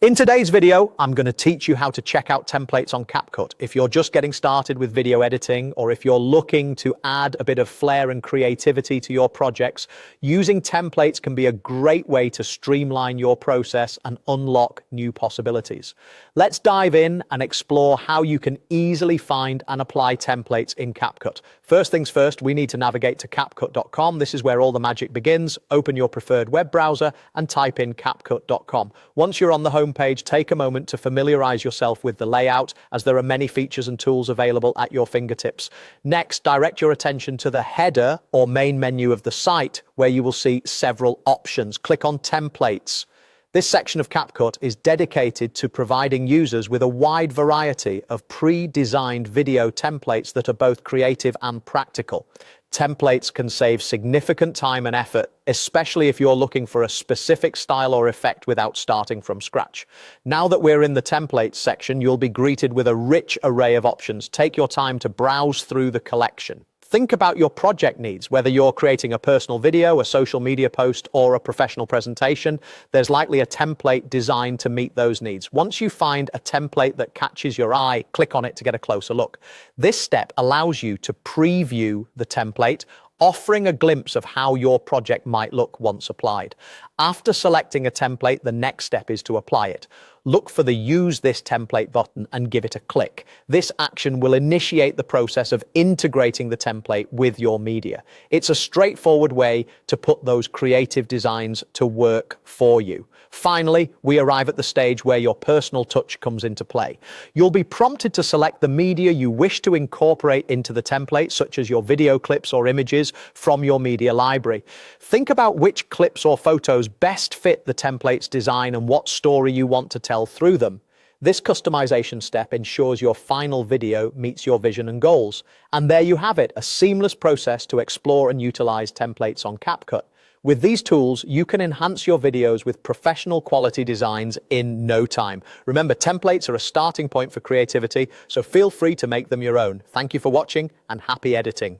In today's video, I'm going to teach you how to check out templates on Capcut. If you're just getting started with video editing, or if you're looking to add a bit of flair and creativity to your projects, using templates can be a great way to streamline your process and unlock new possibilities. Let's dive in and explore how you can easily find and apply templates in Capcut. First things first, we need to navigate to capcut.com. This is where all the magic begins. Open your preferred web browser and type in capcut.com. Once you're on the home page, take a moment to familiarize yourself with the layout, as there are many features and tools available at your fingertips. Next, direct your attention to the header or main menu of the site, where you will see several options. Click on Templates. This section of Capcut is dedicated to providing users with a wide variety of pre-designed video templates that are both creative and practical. Templates can save significant time and effort, especially if you're looking for a specific style or effect without starting from scratch. Now that we're in the templates section, you'll be greeted with a rich array of options. Take your time to browse through the collection. Think about your project needs. Whether you're creating a personal video, a social media post, or a professional presentation, there's likely a template designed to meet those needs. Once you find a template that catches your eye, click on it to get a closer look. This step allows you to preview the template, offering a glimpse of how your project might look once applied. After selecting a template, the next step is to apply it. Look for the Use This Template button and give it a click. This action will initiate the process of integrating the template with your media. It's a straightforward way to put those creative designs to work for you. Finally, we arrive at the stage where your personal touch comes into play. You'll be prompted to select the media you wish to incorporate into the template, such as your video clips or images from your media library. Think about which clips or photos best fit the template's design and what story you want to tell through them. This customization step ensures your final video meets your vision and goals. And there you have it, a seamless process to explore and utilize templates on Capcut. With these tools, you can enhance your videos with professional quality designs in no time. Remember, templates are a starting point for creativity, so feel free to make them your own. Thank you for watching and happy editing.